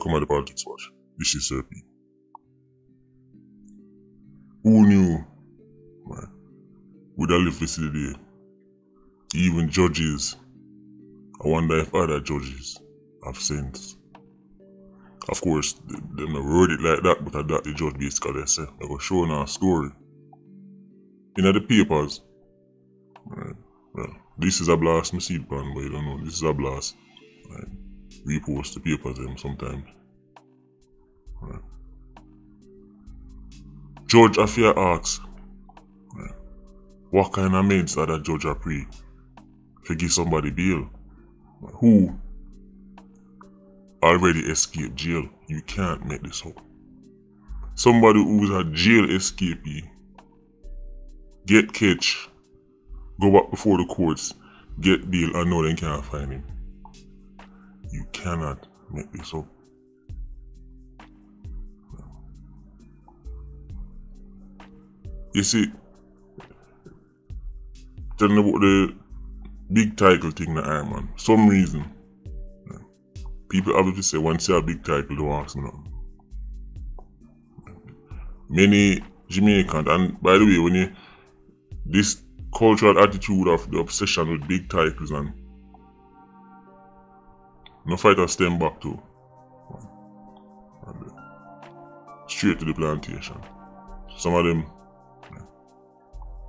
Welcome to the Politics Watch. This is Sir P. Who knew, man, would I live to see the day? Even judges, I wonder if other judges have sense. Of course, they never word it like that, but I doubt the judge basically say, they go show a story. In the papers, right, well, this is a blast, I see it pan, but you don't know, this is a blast. Right. Repost the papers them sometimes. Right. Judge Affair asks, right, what kind of meds are that judge approved to give somebody bail who already escaped jail? You can't make this up. Somebody who's a jail escapee, get catch, go back before the courts, get bail, and know they can't find him. You cannot make this up. You see, telling about the big title thing that Iron Man, some reason, people obviously say once you have a big title, don't ask me nothing. Many Jamaicans, and by the way, when you, this cultural attitude of the obsession with big titles and no fighter stem back to and straight to the plantation. Some of them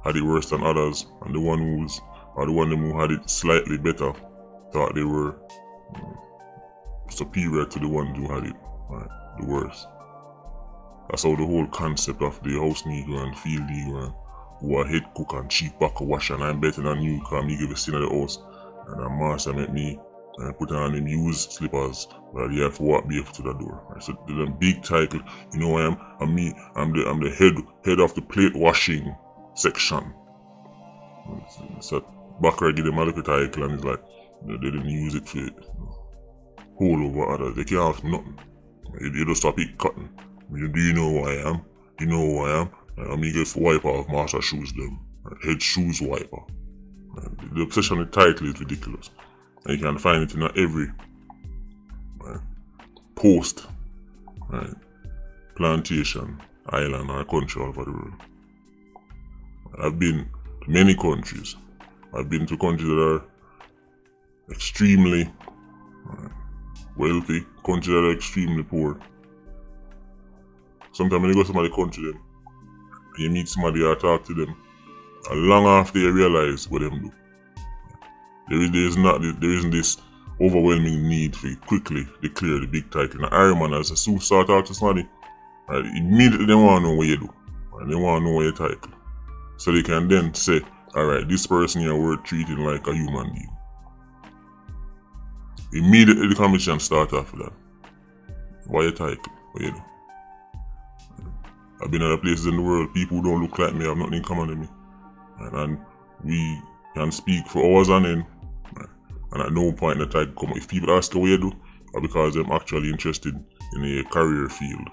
had it worse than others, and the one who had it slightly better thought they were superior to the ones who had it the worst. That's how the whole concept of the house nigger and field nigger and who are head cook and chief backer wash, and I'm better than you because me give a sin of the house and a master make me put on them used slippers while you have to walk barefoot to the door. Right? So the big title, you know I am, I'm the head of the plate washing section. So Backer give them a little title and it's like they didn't use it for whole over others. They can't ask me nothing. You just stop it cutting. Do you know who I am? You know who I am? I mean, get wiper of master shoes them. Head shoes wiper. The obsession with title is ridiculous. And you can find it in every post, plantation, island, or country all over the world. I've been to many countries. I've been to countries that are extremely wealthy, countries that are extremely poor. Sometimes when you go to somebody's country, them, you meet somebody or talk to them, and long after you realize what them do. There isn't this overwhelming need for quickly declare the big title. Now Iron Man, as soon as I talk to somebody, immediately they want to know what you do. And they want to know what your title. So they can then say, alright, this person here we're treating like a human being. Immediately the conversation start after that. What your title? What you do? I've been other places in the world, people who don't look like me have nothing in common with me. And we can speak for hours on end. And at no point in the time come. If people ask what you do, or because I'm actually interested in a career field.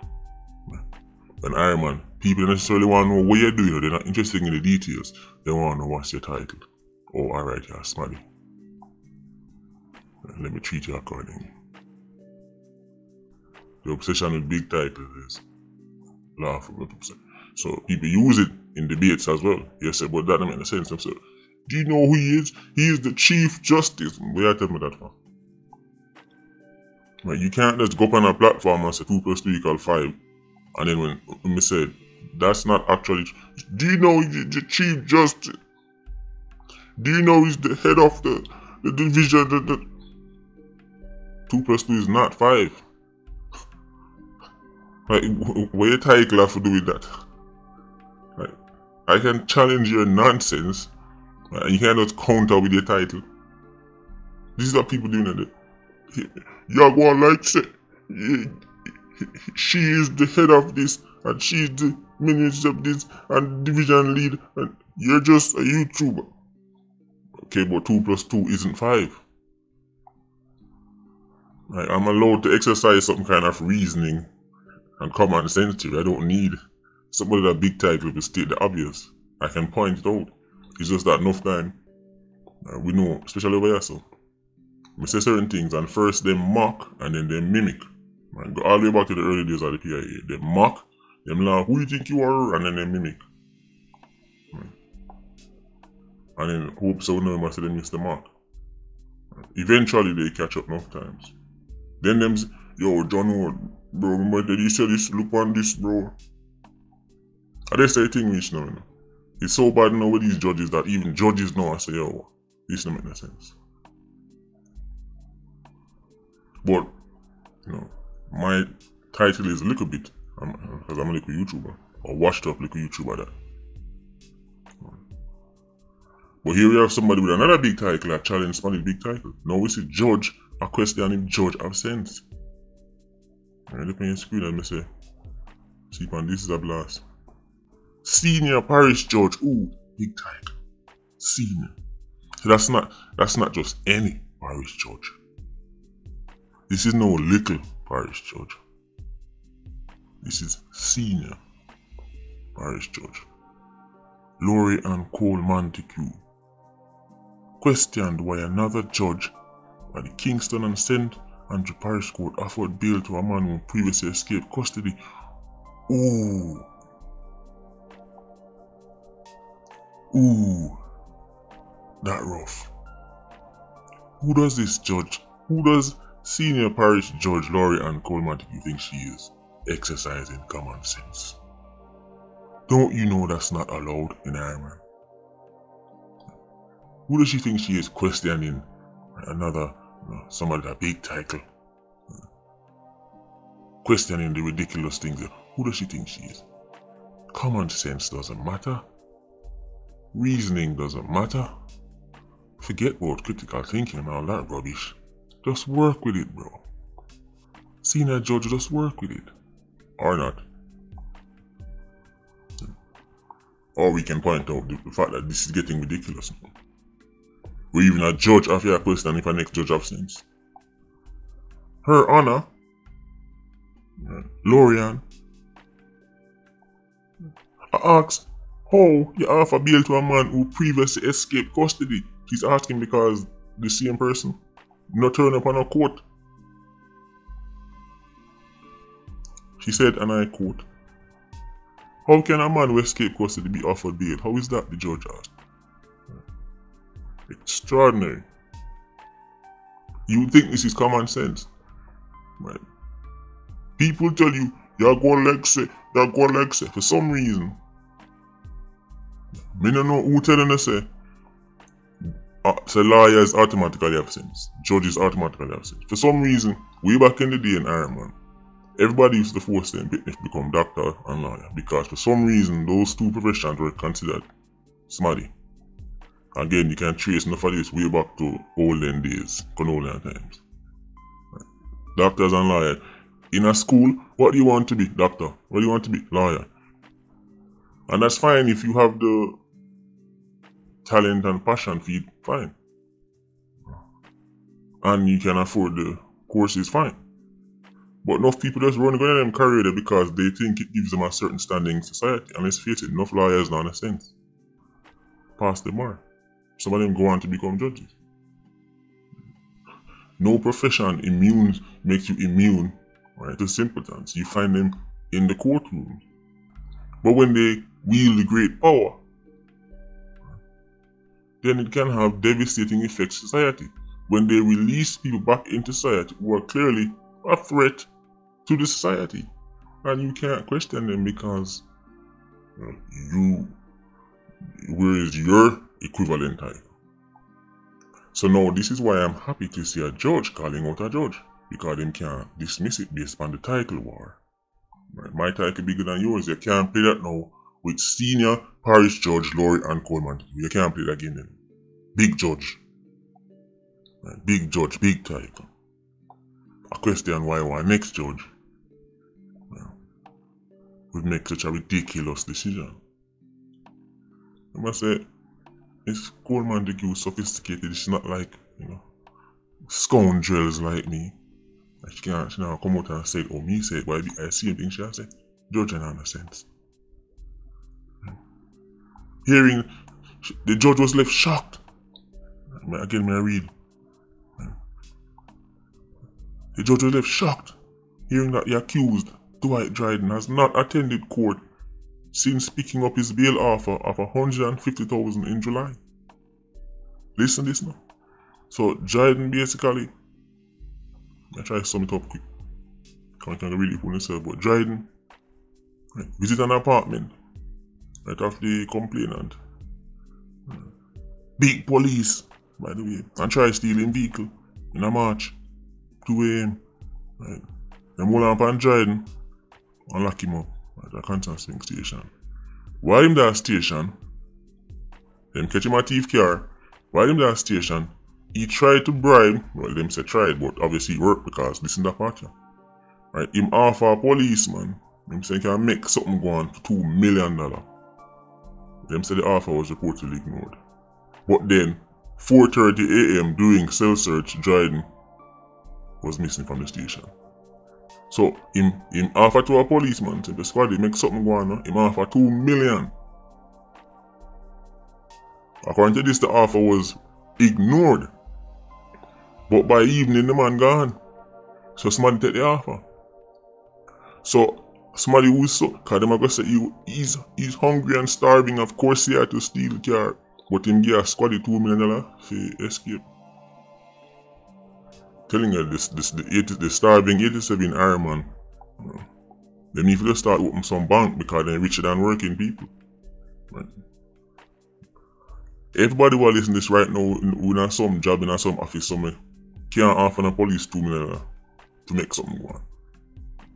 And Iron Man, people don't necessarily want to know what you're doing, they're not interested in the details. They want to know what's your title. Oh, alright, you're smarty. Let me treat you accordingly. The obsession with big titles is laughable. So people use it in debates as well. Yes, but that doesn't make sense. So, do you know who he is? He is the Chief Justice. Where you tell me that from? Right, you can't just go up on a platform and say 2 + 2 = 5. And then when me said, that's not actually. Do you know he's the Chief Justice? Do you know he's the head of the division? 2 + 2 is not 5. Like, what your title have to do with that? Like, I can challenge your nonsense. And you can't just counter with your title. This is what people doing today. You're going like say, she is the head of this, and she's the minister of this, and division lead, and you're just a YouTuber. Okay, but 2 + 2 isn't 5. Like, I'm allowed to exercise some kind of reasoning and common sense here. I don't need somebody with a big title to state the obvious. I can point it out. It's just that enough time we know, especially over here, so we say certain things and first they mock and then they mimic. Man, go all the way back to the early days of the PIA. They mock, them laugh, who you think you are, and then they mimic. And then hope so no one say they miss the mark. Eventually they catch up enough times. Then them, yo, John Ward, bro, remember did you say this, look on this, bro. And that's the thing which now, you know. It's so bad now with these judges that even judges know I say, yo, this don't make no sense. But, you know, my title is a little bit, because I'm a little YouTuber, or washed up little YouTuber that. But here we have somebody with another big title, a challenge somebody's big title. Now we see judge, a question if judge have sense. And look on your screen and me say, see man, this is a blast. Senior parish judge, ooh, big title. Senior. So that's not just any parish judge. This is no little parish judge. This is senior parish judge. Laurie and Cole Montague questioned why another judge at the Kingston and St. Andrew Parish Court offered bail to a man who previously escaped custody. Ooh. Ooh. That rough. Who does this judge? Who does senior parish judge Laurie and Cole Montague think she is? Exercising common sense. Don't you know that's not allowed in Ireland? Who does she think she is questioning another, somebody with a big title? Questioning the ridiculous things. Who does she think she is? Common sense doesn't matter. Reasoning doesn't matter. Forget about critical thinking and all that rubbish. Just work with it, bro. Senior judge, just work with it. Or not. Or we can point out the fact that this is getting ridiculous now. Where even a judge after a question if a next judge have sense. Her Honor, Lorian, I asked how you offer bail to a man who previously escaped custody. She's asking because the same person not turn up on a court. She said, and I quote, "How can a man who escaped custody be offered bail? How is that?" the judge asked. Extraordinary. You would think this is common sense. Right? People tell you, you're going like say. For some reason, me don't know who telling us say lawyers automatically have sense. Judges automatically have sense. For some reason, way back in the day in Ireland, everybody used to force them to become doctor and lawyer because for some reason those two professions were considered smarty. Again, you can trace enough of this way back to olden days, colonial times. Right. Doctors and lawyers. In a school, what do you want to be? Doctor. What do you want to be? Lawyer. And that's fine if you have the talent and passion for it, fine. And you can afford the courses, fine. But enough people just run going them career there because they think it gives them a certain standing in society. And let's face it, enough lawyers now in a sense pass the bar. Some of them go on to become judges. No profession makes you immune, right, to simpletons. You find them in the courtroom. But when they wield the great power, then it can have devastating effects on society. When they release people back into society who are clearly a threat to the society. And you can't question them because where is your equivalent title? So now this is why I'm happy to see a judge calling out a judge. Because them can't dismiss it based on the title war. Right? My title bigger than yours. You can't play that now with senior parish judge Laurie and Coleman. You can't play that game then. Big judge. Right? Big judge, big title. I question why one next judge would make such a ridiculous decision. I must say, it's Coleman the Goose sophisticated. She's not like, scoundrels like me. She can't come out and say, oh, me say it, but I see thing she has said. Judge ain't no sense. Hearing, the judge was left shocked. Again, may I read. The judge was left shocked hearing that the accused, Dwight Dryden, has not attended court since picking up his bail offer of $150,000 in July. Listen to this now. So Dryden basically, I try to sum it up quick. Can't really put myself, but Dryden visit an apartment right of the complainant. Big police, by the way, and try stealing vehicle in a march. 2 a.m. Right. Them hold on upon Dryden and lock him up at a constant swing station. While him that station, them catch him a thief car. While him that station, he tried to bribe, well them say tried, but obviously it worked because listen to that part. Right, him offer a policeman, them say he can make something go on for $2 million. Them say the offer was reportedly ignored. But then, 4:30 a.m. during cell search, Dryden was missing from the station. So him offer to a policeman, say the squad make something go on, him offer $2 million. According to this, the offer was ignored. But by evening, the man gone. So somebody take the offer. So somebody who's so, cause them are gonna say he's hungry and starving. Of course he had to steal the car, but him give a squad $2 million for escape. Telling you the starving 87 Iron Man, they need to start opening some bank because they're richer than working people. Right? Everybody who listen to this right now, who has some job in some office somewhere, can't offer the police $2 million to make something go on.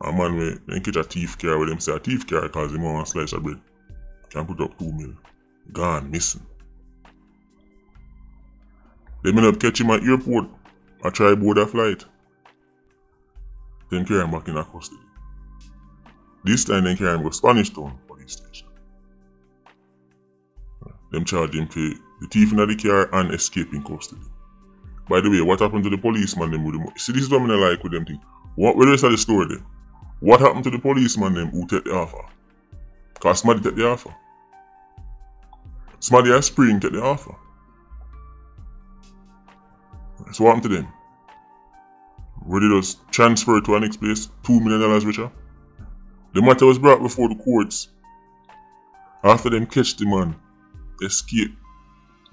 A man when catch a thief car with them say a thief car because he want a slice of bread, can put up $2 million. Gone, missing. They may not catch him at airport or try board a flight. Then carry him back in a custody. This time they carry him to Spanish Town police station. Them charge him for the thief in the car and escaping custody. By the way, what happened to the policeman them with the money? See, this is what I like with them things. What the rest of the story there? What happened to the policeman them who take the offer? Cause somebody take the offer. Somebody has spring take the offer. So what happened to them? Where they just transfer to our next place, $2 million richer? The matter was brought before the courts. After them catch the man, escape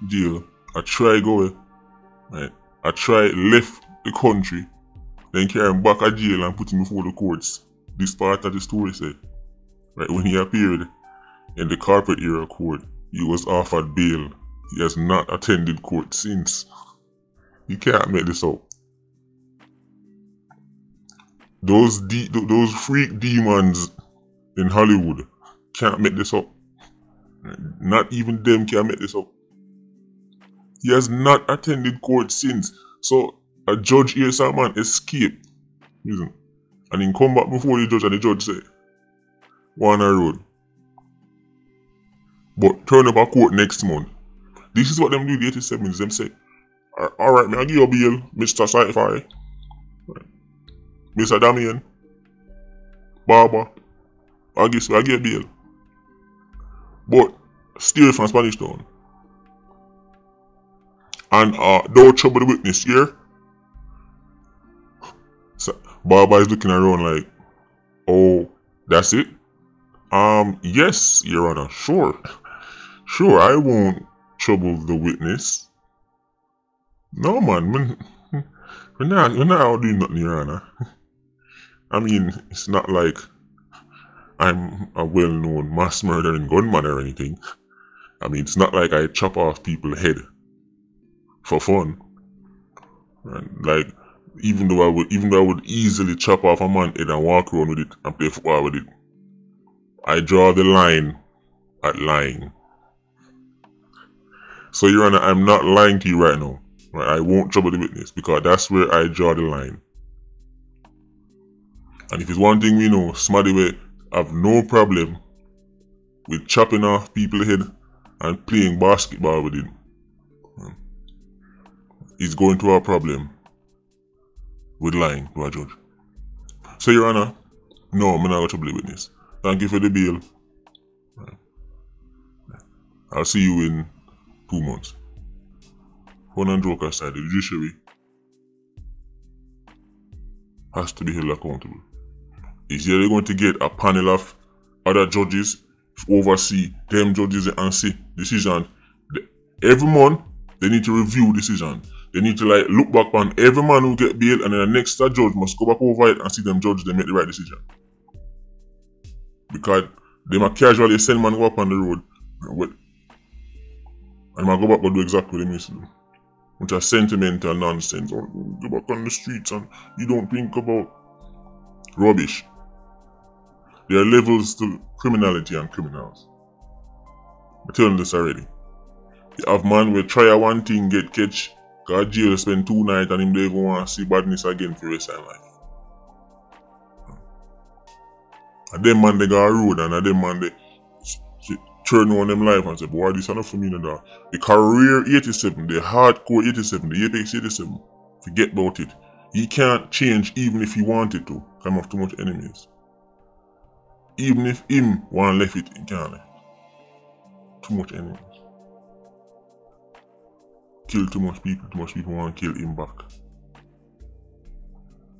jail, I try go away. Right? I try left the country, then carry him back to jail and put him before the courts. This part of the story said, right, when he appeared in the corporate era court, he was offered bail. He has not attended court since. You can't make this up. Those freak demons in Hollywood can't make this up. Not even them can make this up. He has not attended court since. So a judge here saw a man escape. Listen. And he come back before the judge and the judge say, "One on road. But turn up a court next month." This is what them do the 87s. Them say, "Alright, me I give you a bail, Mr. Sci-Fi. Mr. Damien. Barber. I give you a bail. But steal from Spanish Town. And don't trouble the witness here." So Barber is looking around like, "Oh, that's it? Yes, Your Honor, sure. Sure, I won't trouble the witness. No, man, we're not out doing nothing, Your Honor. I mean, it's not like I'm a well-known mass murdering gunman or anything. I mean, it's not like I chop off people's head for fun. And like, even though I would easily chop off a man's head and walk around with it and play football with it, I draw the line at lying. So, Your Honor, I'm not lying to you right now. Right? I won't trouble the witness because that's where I draw the line. And if it's one thing we know, somebody will have no problem with chopping off people's head and playing basketball with it. Is going to have a problem with lying to a judge. So, Your Honor, no, I'm not going to trouble the witness. Thank you for the bail. I'll see you in 2 months. Fun and joke aside, the judiciary has to be held accountable. Is they're going to get a panel of other judges to oversee them judges and see decisions. Every month, they need to review decisions. They need to like look back on every man who get bail, and then the next judge must go back over it and see them judges they make the right decision. Because they might casually send man go up on the road and man go back and do exactly what they used to do. Which are sentimental nonsense. Or go back on the streets and you don't think about rubbish. There are levels to criminality and criminals. I tell you this already. You have man will try a one thing, get catch, go to jail, spend 2 nights and him don't even want to see badness again for the rest of his life. And them man they go a road and them man they turn on them life and say, boy, this is enough for me now. The career 87, the hardcore 87, the apex 87, forget about it. He can't change even if he wanted to. Come have too much enemies. Even if him want left it, he can't. Too much enemies. Kill too much people want to kill him back.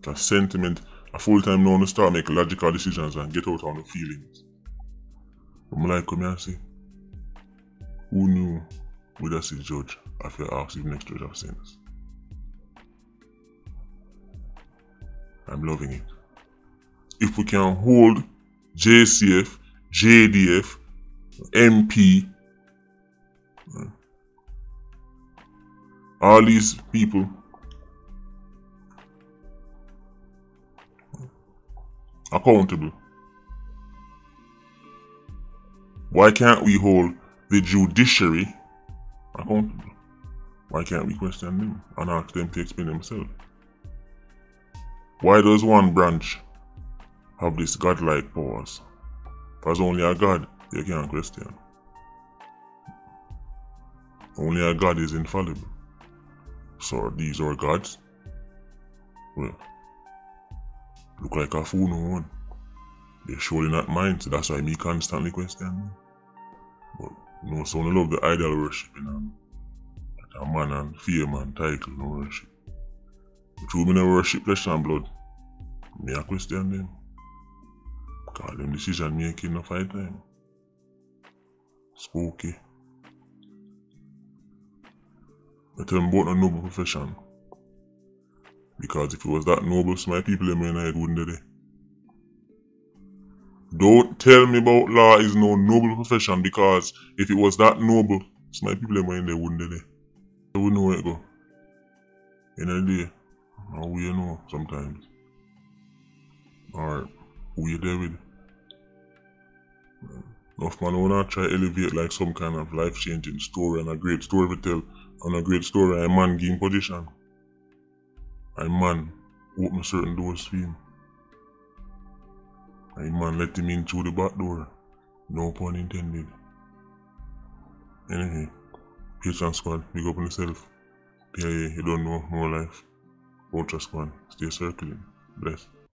That sentiment, a full-time now to start make logical decisions and get out on the feelings. But I like come here and say, who knew we just see judge after ask if next judge have sense? I'm loving it. If we can hold JCF, JDF, MP, all these people accountable, why can't we hold the judiciary accountable? Why can't we question them and ask them to explain themselves? Why does one branch have this godlike powers? Because only a God you can't question. Only a God is infallible. So these are gods? Well, look like a fool no one. They're surely not mine, so that's why me constantly question them. But no son love the idol worship, you know. Like a man and fame and title no worship. But true me no worship flesh and blood. Me a question them. Because them decision making no fight time. Spooky. I tell them about a noble profession. Because if it was that noble, so my people in my night wouldn't they? Don't tell me about law is no noble profession, because if it was that noble, so my people in my night wouldn't they? They wouldn't know where it go. In a day, or who you know sometimes. Or who you there with. Enough man wanna try elevate like some kind of life-changing story and a great story to tell. And a great story, a man gain position. A man open certain doors for him. A man let him in through the back door. No pun intended. Anyway, Patreon squad, big up on yourself. PIA, you don't know, more life. Ultra squad, stay circling. Bless.